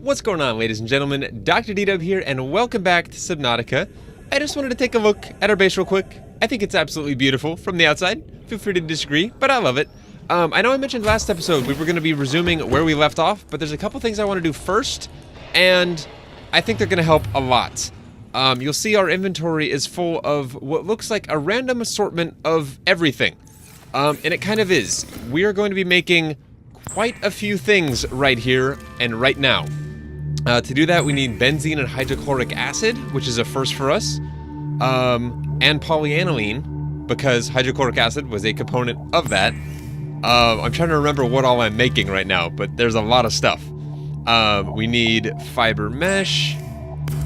What's going on, ladies and gentlemen? Dr.DDub here, and welcome back to Subnautica. I just wanted to take a look at our base real quick. I think it's absolutely beautiful from the outside. Feel free to disagree, but I love it. I know I mentioned last episode we were going to be resuming where we left off, but there's a couple things I want to do first, and I think they're going to help a lot. You'll see our inventory is full of what looks like a random assortment of everything. And it kind of is. We are going to be making quite a few things right here and right now. To do that, we need benzene and hydrochloric acid, which is a first for us, and polyaniline, because hydrochloric acid was a component of that. I'm trying to remember what all I'm making right now, but there's a lot of stuff. We need fiber mesh.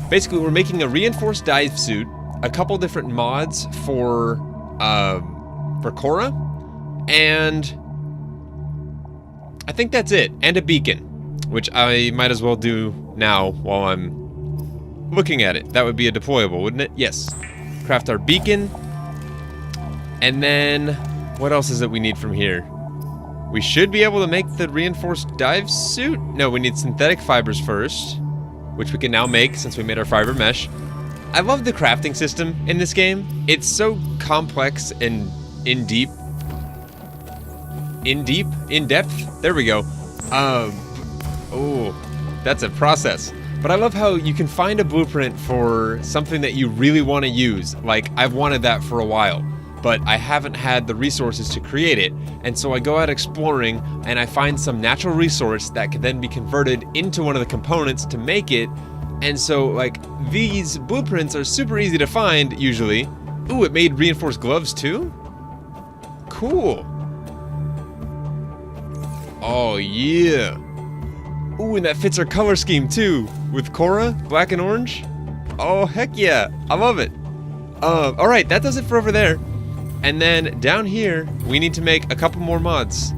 Basically, we're making a reinforced dive suit, a couple different mods for Cora, and I think that's it, and a beacon, which I might as well do now while I'm looking at it. That would be a deployable, wouldn't it? Yes. Craft our beacon. And then, what else is it we need from here? We should be able to make the reinforced dive suit? No, we need synthetic fibers first, which we can now make since we made our fiber mesh. I love the crafting system in this game. It's so complex and in depth. There we go. Oh, that's a process. But I love how you can find a blueprint for something that you really want to use. Like, I've wanted that for a while, but I haven't had the resources to create it. And so I go out exploring and I find some natural resource that can then be converted into one of the components to make it. And so, like, these blueprints are super easy to find, usually. Ooh, it made reinforced gloves too? Cool. Oh, yeah. Ooh, and that fits our color scheme, too. With Cora, black and orange. Oh, heck yeah. I love it. Alright, that does it for over there. And then, down here, we need to make a couple more mods.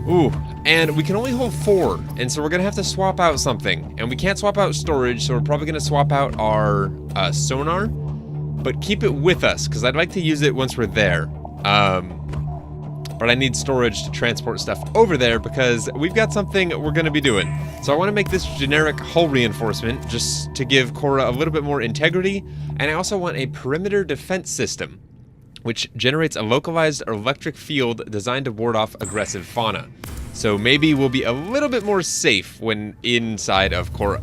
Ooh, and we can only hold 4. And so we're going to have to swap out something. And we can't swap out storage, so we're probably going to swap out our sonar. But keep it with us, because I'd like to use it once we're there. But I need storage to transport stuff over there because we've got something we're going to be doing. So I want to make this generic hull reinforcement just to give Cora a little bit more integrity. And I also want a perimeter defense system, which generates a localized electric field designed to ward off aggressive fauna. So maybe we'll be a little bit more safe when inside of Cora.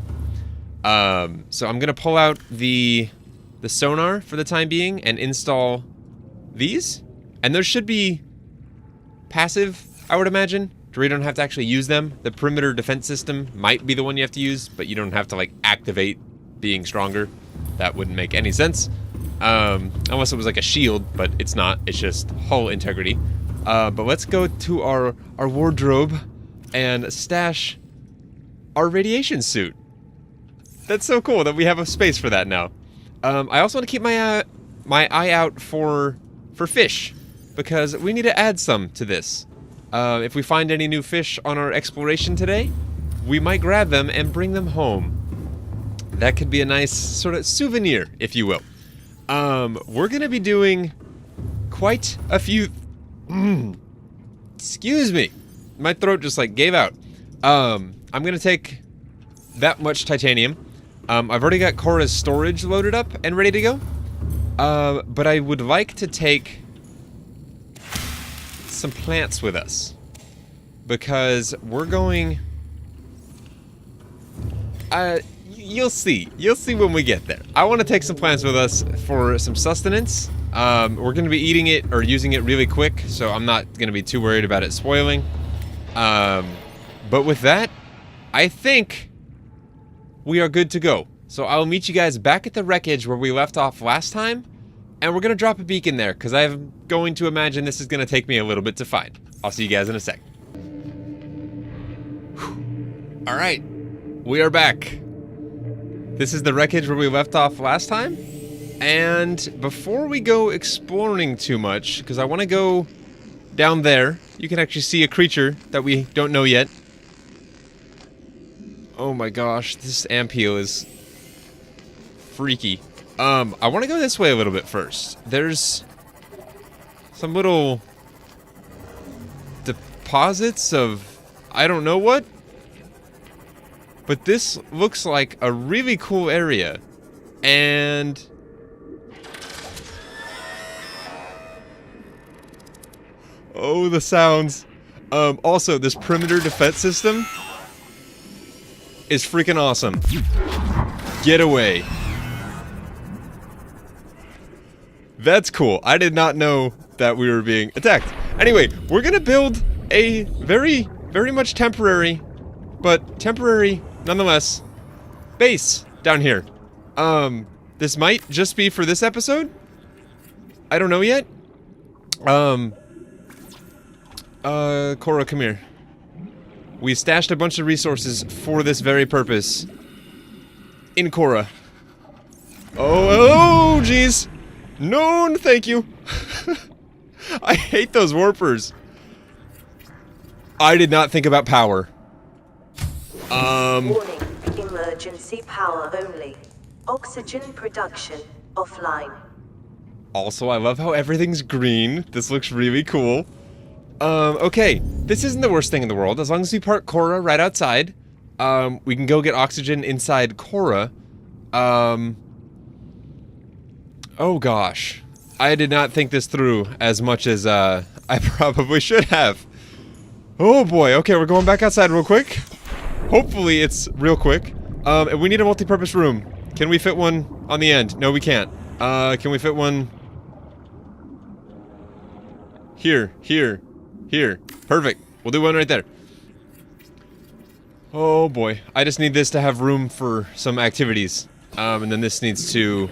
So I'm going to pull out the sonar for the time being and install these. And there should be passive, I would imagine, where you don't have to actually use them. The perimeter defense system might be the one you have to use, but you don't have to, like, activate being stronger. That wouldn't make any sense. Unless it was like a shield, but it's not. It's just hull integrity. But let's go to our wardrobe and stash our radiation suit. That's so cool that we have a space for that now. I also want to keep my eye out for fish, because we need to add some to this. If we find any new fish on our exploration today, we might grab them and bring them home. That could be a nice sort of souvenir, if you will. We're gonna be doing quite a few... Excuse me. My throat just, like, gave out. I'm gonna take that much titanium. I've already got Cora's storage loaded up and ready to go. But I would like to take some plants with us, because we're going... You'll see when we get there. I want to take some plants with us for some sustenance. We're going to be eating it or using it really quick, so I'm not going to be too worried about it spoiling. But with that, I think we are good to go. So I'll meet you guys back at the wreckage where we left off last time, and we're going to drop a beacon there, because I'm going to imagine this is going to take me a little bit to find. I'll see you guys in a sec. Alright, we are back. This is the wreckage where we left off last time. And before we go exploring too much, because I want to go down there, you can actually see a creature that we don't know yet. Oh my gosh, this ampule is freaky. I want to go this way a little bit first. There's some little deposits of I don't know what. but this looks like a really cool area. And... oh, the sounds. Also, this perimeter defense system is freaking awesome. Get away. That's cool. I did not know that we were being attacked. Anyway, we're gonna build a very, very much temporary, but temporary nonetheless, base down here. This might just be for this episode. I don't know yet. Cora, come here. We stashed a bunch of resources for this very purpose. In Cora. Oh, jeez. No, thank you. I hate those warpers. I did not think about power. Warning, emergency power only. Oxygen production offline. Also, I love how everything's green. This looks really cool. Okay. This isn't the worst thing in the world. As long as we park Cora right outside, we can go get oxygen inside Cora. Oh gosh. I did not think this through as much as, I probably should have. Oh boy. Okay, we're going back outside real quick. Hopefully it's real quick. And we need a multi-purpose room. Can we fit one on the end? No, we can't. Can we fit one... here, here, here. Perfect. We'll do one right there. Oh boy. I just need this to have room for some activities. And then this needs to...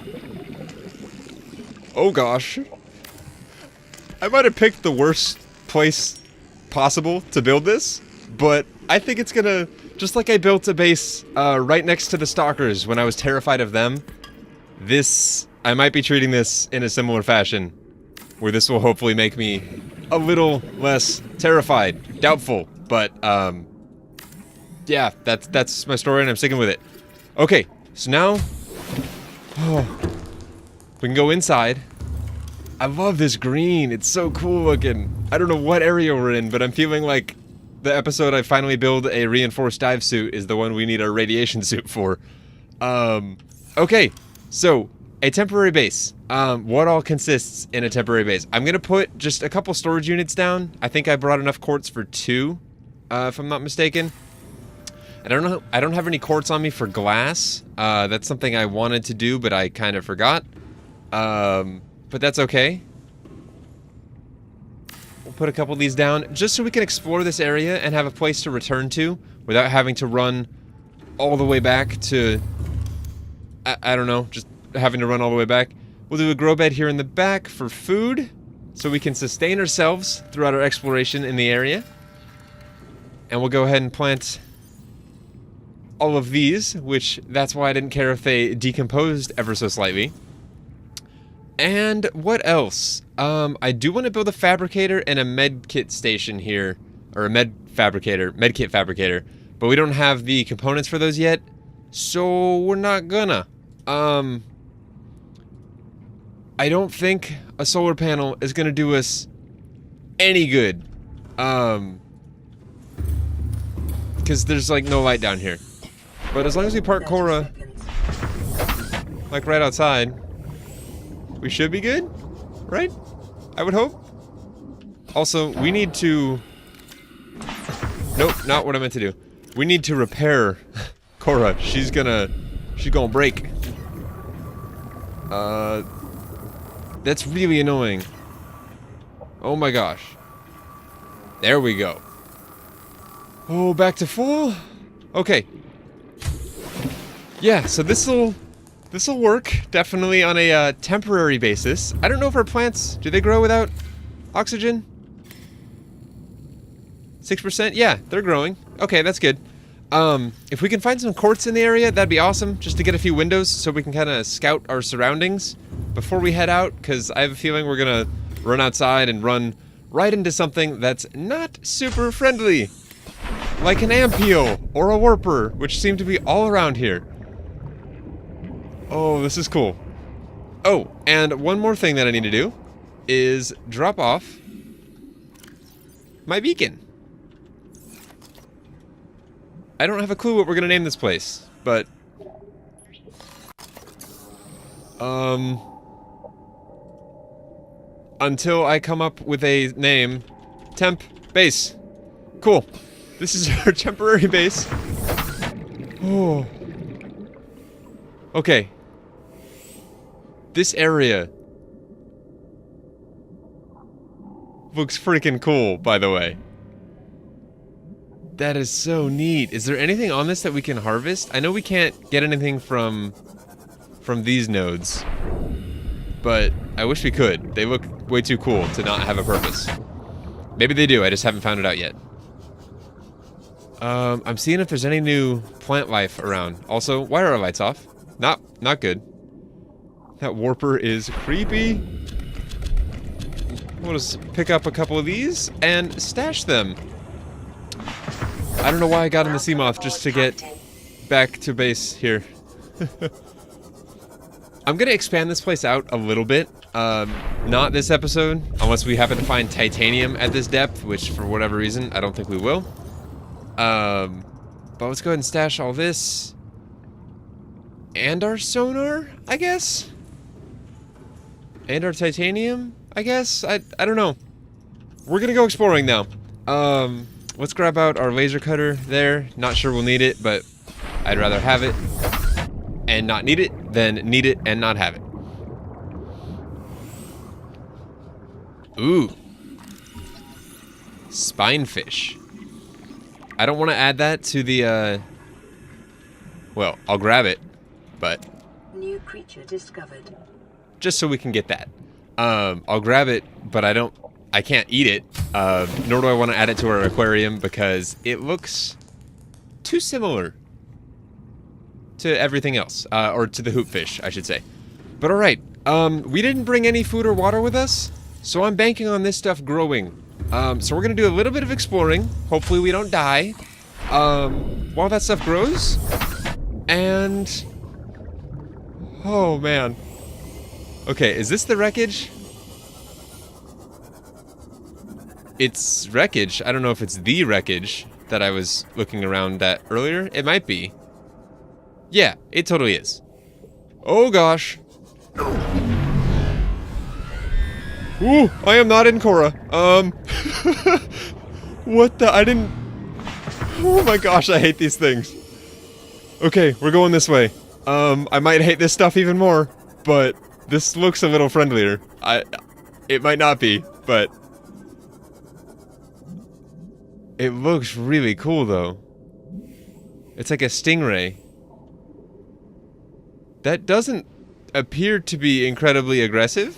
oh gosh. I might have picked the worst place possible to build this, but I think it's gonna... just like I built a base right next to the stalkers when I was terrified of them, this... I might be treating this in a similar fashion, where this will hopefully make me a little less terrified. Doubtful, but, yeah, that's my story and I'm sticking with it. Okay, so now... oh, we can go inside. I love this green, it's so cool looking. I don't know what area we're in, but I'm feeling like the episode I finally build a reinforced dive suit is the one we need our radiation suit for. Okay, so... a temporary base. What all consists in a temporary base? I'm gonna put just a couple storage units down. I think I brought enough quartz for 2, if I'm not mistaken. And I don't have any quartz on me for glass. That's something I wanted to do, but I kind of forgot. But that's okay. We'll put a couple of these down, just so we can explore this area and have a place to return to, without having to run all the way back to... I don't know, just... having to run all the way back. We'll do a grow bed here in the back for food, so we can sustain ourselves throughout our exploration in the area. And we'll go ahead and plant all of these, which that's why I didn't care if they decomposed ever so slightly. And what else? I do want to build a fabricator and a medkit station here, or a medkit fabricator, but we don't have the components for those yet, so we're not gonna. I don't think a solar panel is gonna do us any good. Because there's like no light down here. But as long as we park Cora like right outside, we should be good, right? I would hope. Also, we need to... nope, not what I meant to do. We need to repair Cora. She's gonna break. That's really annoying. Oh my gosh. There we go. Oh, back to full? Okay. Yeah, so this'll work, definitely on a temporary basis. I don't know if our plants, do they grow without oxygen? 6%? Yeah, they're growing. Okay, that's good. If we can find some quartz in the area, that'd be awesome, just to get a few windows so we can kind of scout our surroundings before we head out, because I have a feeling we're gonna run outside and run right into something that's not super friendly. Like an ampio or a warper, which seem to be all around here. Oh, this is cool. Oh, and one more thing that I need to do is drop off my beacon. I don't have a clue what we're gonna name this place, but until I come up with a name, temp base. Cool. This is our temporary base. Oh. Okay. This area looks freaking cool, by the way. That is so neat. Is there anything on this that we can harvest? I know we can't get anything from these nodes, but I wish we could. They look way too cool to not have a purpose. Maybe they do, I just haven't found it out yet. I'm seeing if there's any new plant life around. Also, why are our lights off? Not good. That warper is creepy. We'll just pick up a couple of these and stash them. I don't know why I got in the Seamoth just to get back to base here. I'm gonna expand this place out a little bit. Not this episode, unless we happen to find titanium at this depth, which for whatever reason, I don't think we will. But let's go ahead and stash all this. And our sonar, I guess? And our titanium, I guess? I don't know. We're gonna go exploring now. Let's grab out our laser cutter there. Not sure we'll need it, but I'd rather have it and not need it than need it and not have it. Ooh. Spinefish. I don't want to add that to the, well, I'll grab it, but... New creature discovered. Just so we can get that. I'll grab it, but I can't eat it, nor do I want to add it to our aquarium because it looks too similar to everything else, or to the hoopfish, I should say. But alright, we didn't bring any food or water with us, so I'm banking on this stuff growing. So we're gonna do a little bit of exploring. Hopefully we don't die while that stuff grows. And... oh, man. Okay, is this the wreckage? It's wreckage. I don't know if it's the wreckage that I was looking around at earlier. It might be. Yeah, it totally is. Oh, gosh. Ooh, I am not in Korra. What the? I didn't... oh my gosh, I hate these things. Okay, we're going this way. I might hate this stuff even more, but this looks a little friendlier. It might not be, but... it looks really cool, though. It's like a stingray. That doesn't appear to be incredibly aggressive.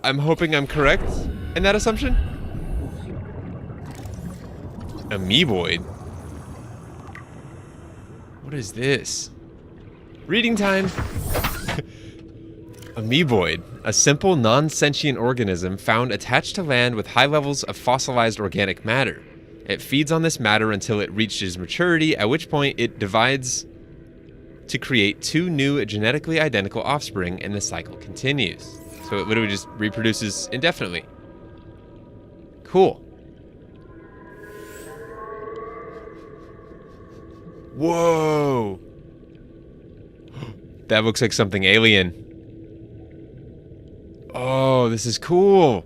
I'm hoping I'm correct in that assumption. Amoeboid. What is this? Reading time. Amoeboid, a simple non-sentient organism found attached to land with high levels of fossilized organic matter. It feeds on this matter until it reaches maturity, at which point it divides to create two new genetically identical offspring, and the cycle continues. So it literally just reproduces indefinitely. Cool. Whoa! That looks like something alien. Oh, this is cool.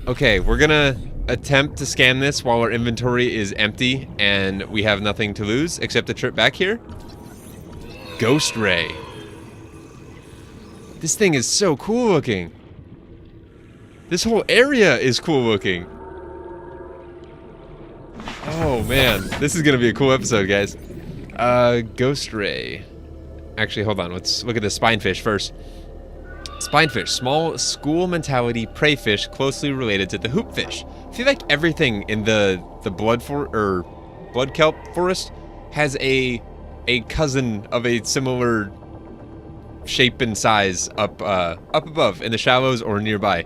Okay, we're gonna attempt to scan this while our inventory is empty and we have nothing to lose except the trip back here. Ghost Ray. This thing is so cool looking. This whole area is cool looking. Oh man, this is gonna be a cool episode, guys. Ghost Ray. Actually, hold on, let's look at the spinefish first. Spinefish, small school mentality prey fish closely related to the hoopfish. I feel like everything in the blood kelp forest has a cousin of a similar shape and size up above in the shallows or nearby.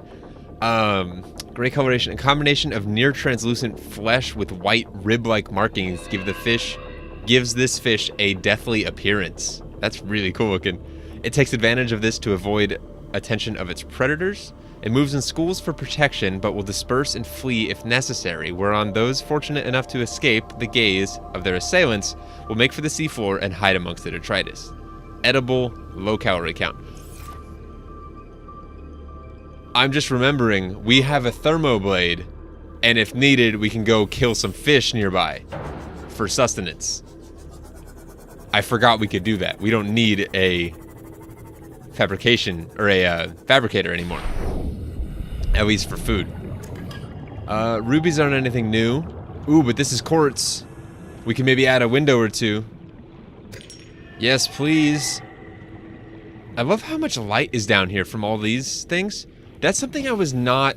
Gray coloration, a combination of near translucent flesh with white rib-like markings gives this fish a deathly appearance. That's really cool looking. It takes advantage of this to avoid attention of its predators. It moves in schools for protection, but will disperse and flee if necessary, whereon those fortunate enough to escape the gaze of their assailants will make for the seafloor and hide amongst the detritus. Edible, low calorie count. I'm just remembering, we have a thermoblade, and if needed, we can go kill some fish nearby for sustenance. I forgot we could do that. We don't need a fabrication, or a fabricator anymore. At least for food. Rubies aren't anything new. Ooh, but this is quartz. We can maybe add a window or two. Yes, please. I love how much light is down here from all these things. That's something I was not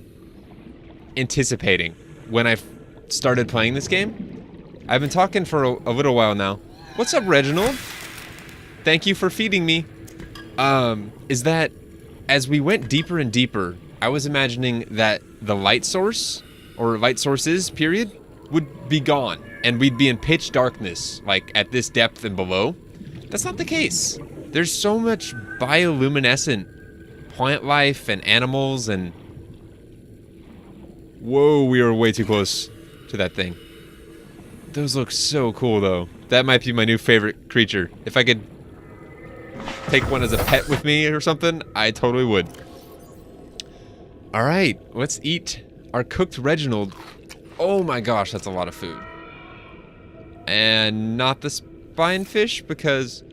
anticipating when I started playing this game. I've been talking for a little while now. What's up, Reginald? Thank you for feeding me. Is that as we went deeper and deeper, I was imagining that the light source, or light sources, period, would be gone. And we'd be in pitch darkness, like at this depth and below. That's not the case. There's so much bioluminescent plant life and animals and... Whoa, we are way too close to that thing. Those look so cool, though. That might be my new favorite creature. If I could take one as a pet with me or something, I totally would. Alright, let's eat our cooked Reginald. Oh my gosh, that's a lot of food. And not the spine fish, because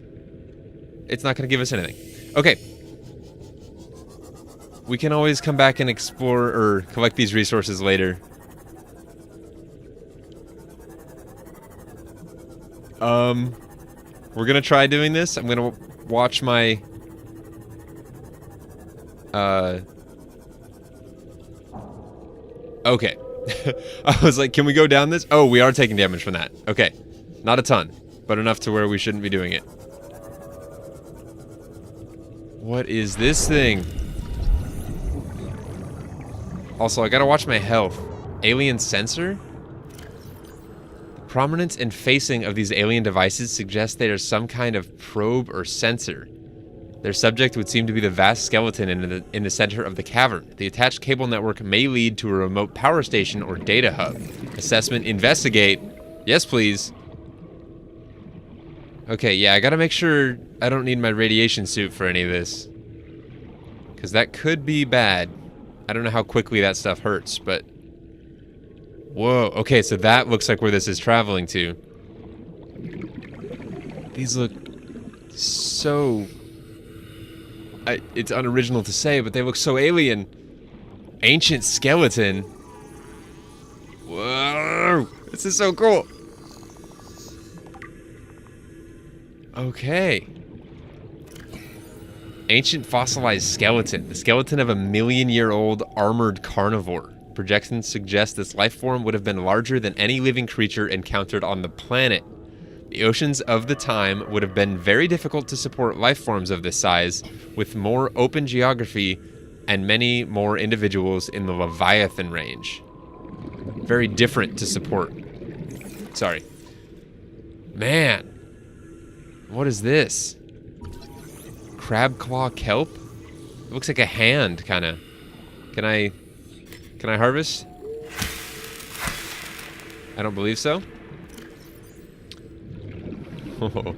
it's not going to give us anything. Okay. We can always come back and explore or collect these resources later. We're gonna try doing this. I'm gonna watch my... Okay. I was like, can we go down this? Oh, we are taking damage from that. Okay. Not a ton, but enough to where we shouldn't be doing it. What is this thing? Also, I gotta watch my health. Alien sensor? The prominence and facing of these alien devices suggests they are some kind of probe or sensor. Their subject would seem to be the vast skeleton in the center of the cavern. The attached cable network may lead to a remote power station or data hub. Assessment, investigate. Yes, please. Okay, yeah, I gotta make sure I don't need my radiation suit for any of this. Because that could be bad. I don't know how quickly that stuff hurts, but... Whoa, okay, so that looks like where this is traveling to. These look so... it's unoriginal to say, but they look so alien. Ancient skeleton. Whoa, this is so cool. Okay. Ancient fossilized skeleton. The skeleton of a million-year-old armored carnivore. Projections suggest this life form would have been larger than any living creature encountered on the planet. The oceans of the time would have been very difficult to support life forms of this size, with more open geography and many more individuals in the Leviathan range. Very different to support. Sorry. Man. What is this? Crab claw kelp? It looks like a hand, kind of. Can I harvest? I don't believe so. Oh.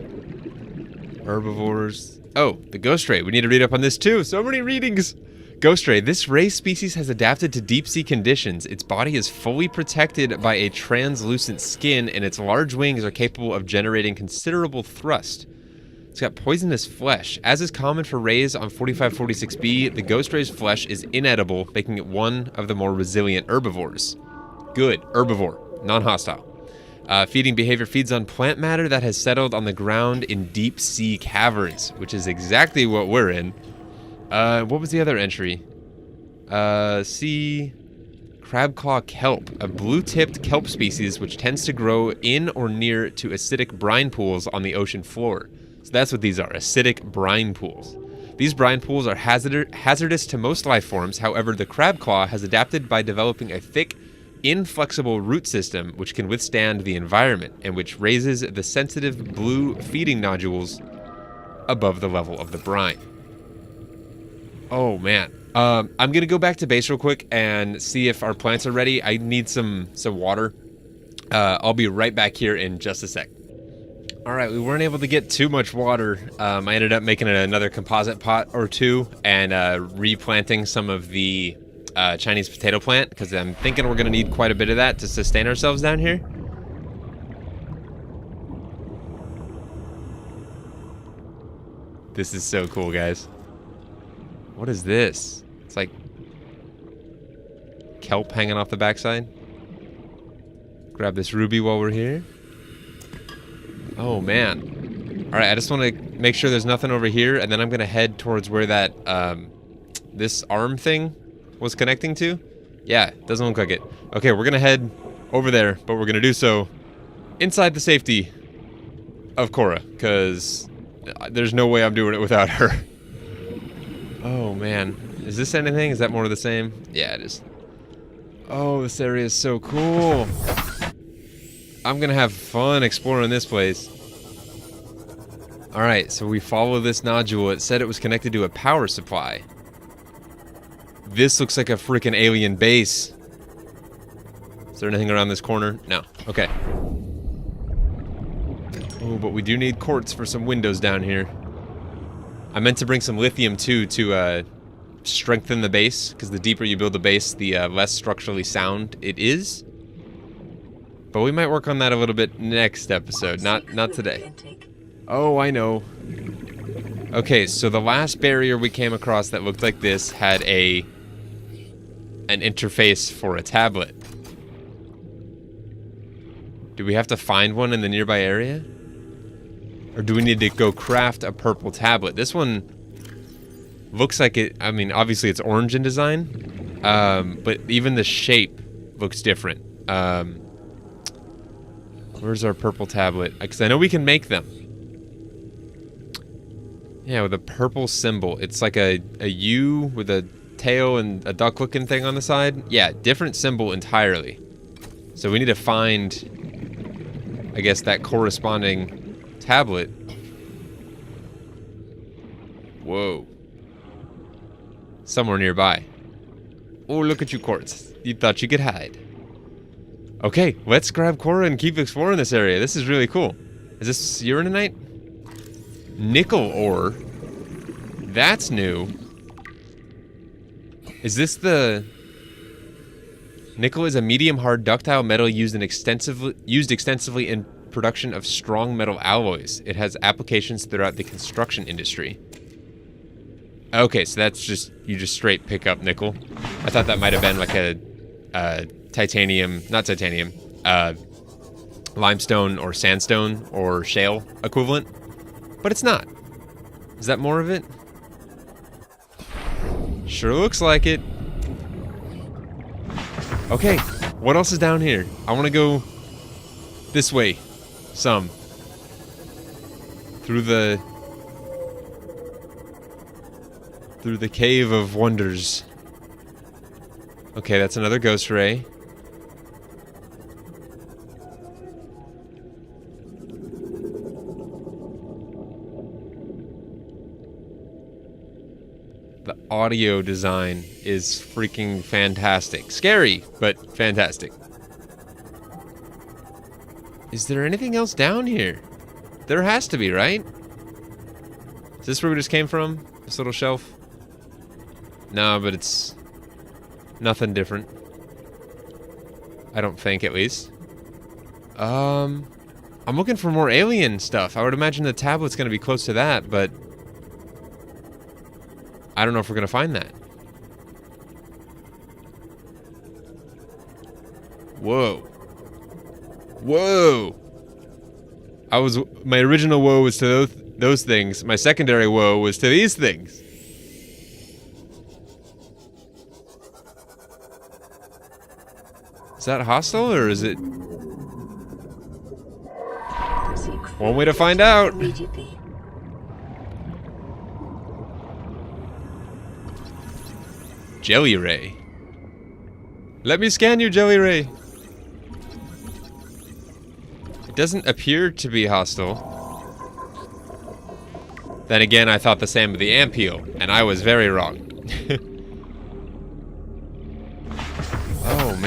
Herbivores. Oh, the ghost ray. We need to read up on this too. So many readings. Ghost ray. This ray species has adapted to deep sea conditions. Its body is fully protected by a translucent skin, and its large wings are capable of generating considerable thrust. It's got poisonous flesh. As is common for rays on 4546b, the ghost ray's flesh is inedible, making it one of the more resilient herbivores. Good. Herbivore. Non-hostile. Feeding behavior feeds on plant matter that has settled on the ground in deep sea caverns, which is exactly what we're in. What was the other entry? Sea crabclaw kelp, a blue-tipped kelp species which tends to grow in or near to acidic brine pools on the ocean floor. So that's what these are, acidic brine pools. These brine pools are hazardous to most life forms. However, the crabclaw has adapted by developing a thick, inflexible root system which can withstand the environment and which raises the sensitive blue feeding nodules above the level of the brine. Oh man. I'm gonna go back to base real quick and see if our plants are ready. I need some water. I'll be right back here in just a sec. Alright, we weren't able to get too much water. I ended up making another composite pot or two and replanting some of the Chinese potato plant, because I'm thinking we're going to need quite a bit of that to sustain ourselves down here. This is so cool, guys. What is this? It's like kelp hanging off the backside. Grab this ruby while we're here. Oh, man. Alright, I just want to make sure there's nothing over here, and then I'm going to head towards where that, this arm thing was connecting to. Yeah, doesn't look like it. Okay, we're going to head over there, but we're going to do so inside the safety of Cora, because there's no way I'm doing it without her. Oh, man. Is this anything? Is that more of the same? Yeah, it is. Oh, this area is so cool. I'm gonna have fun exploring this place. Alright, so we follow this nodule. It said it was connected to a power supply. This looks like a freaking alien base. Is there anything around this corner? No. Okay. Oh, but we do need quartz for some windows down here. I meant to bring some lithium too to strengthen the base, because the deeper you build the base, the less structurally sound it is. But we might work on that a little bit next episode, not today. Oh, I know. Okay, so the last barrier we came across that looked like this had an interface for a tablet. Do we have to find one in the nearby area? Or do we need to go craft a purple tablet? This one looks like it, I mean, obviously it's orange in design, but even the shape looks different. Where's our purple tablet? Because I know we can make them. Yeah, with a purple symbol. It's like a U with a tail and a duck-looking thing on the side. Yeah, different symbol entirely. So we need to find, I guess, that corresponding tablet. Whoa. Somewhere nearby. Oh, look at you, Quartz. You thought you could hide. Okay, let's grab Cora and keep exploring this area. This is really cool. Is this uraninite? Nickel ore? That's new. Is this the... Nickel is a medium-hard ductile metal used extensively in production of strong metal alloys. It has applications throughout the construction industry. Okay, so that's just... You just straight pick up nickel. I thought that might have been like a titanium, not titanium, limestone or sandstone or shale equivalent, but it's not. Is that more of it? Sure looks like it. Okay, what else is down here? I want to go this way, some. Through the cave of wonders. Okay, that's another ghost ray. The audio design is freaking fantastic. Scary, but fantastic. Is there anything else down here? There has to be, right? Is this where we just came from? This little shelf? No, but it's nothing different. I don't think, at least. I'm looking for more alien stuff. I would imagine the tablet's gonna be close to that, but I don't know if we're gonna find that. Whoa. Whoa! My original woe was to those things. My secondary woe was to these things. Is that hostile, or is it... One way to find out. Jelly Ray. Let me scan you, Jelly Ray. It doesn't appear to be hostile. Then again, I thought the same of the ant peel, and I was very wrong.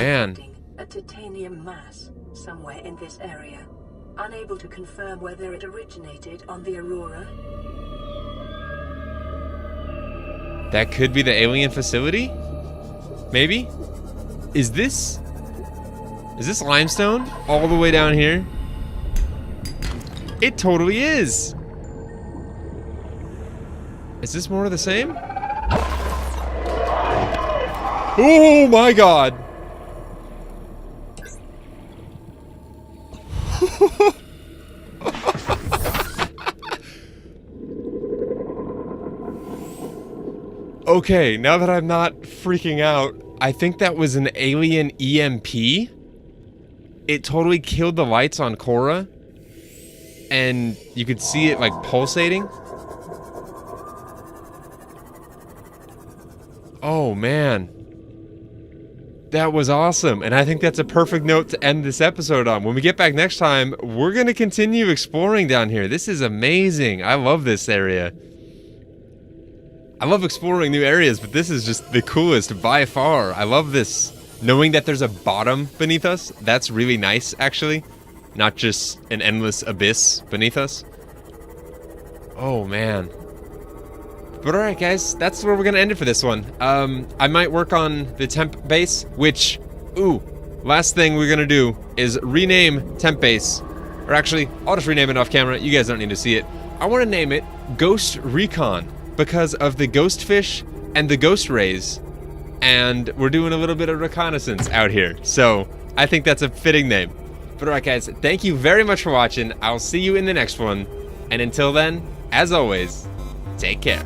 man. A titanium mass somewhere in this area. Unable to confirm whether it originated on the Aurora. That could be the alien facility? Maybe? Is this limestone all the way down here? It totally is. Is this more of the same? Oh my god. Okay, now that I'm not freaking out, I think that was an alien EMP. It totally killed the lights on Cora. And you could see it like pulsating. Oh man. That was awesome. And I think that's a perfect note to end this episode on. When we get back next time, we're going to continue exploring down here. This is amazing. I love this area. I love exploring new areas, but this is just the coolest by far. I love this. Knowing that there's a bottom beneath us, that's really nice, actually. Not just an endless abyss beneath us. Oh, man. But alright, guys, that's where we're gonna end it for this one. I might work on the temp base, which... Ooh, last thing we're gonna do is rename temp base. Or actually, I'll just rename it off camera. You guys don't need to see it. I want to name it Ghost Recon, because of the ghost fish and the ghost rays, and we're doing a little bit of reconnaissance out here, so I think that's a fitting name. But alright guys, thank you very much for watching. I'll see you in the next one, and until then, as always, take care.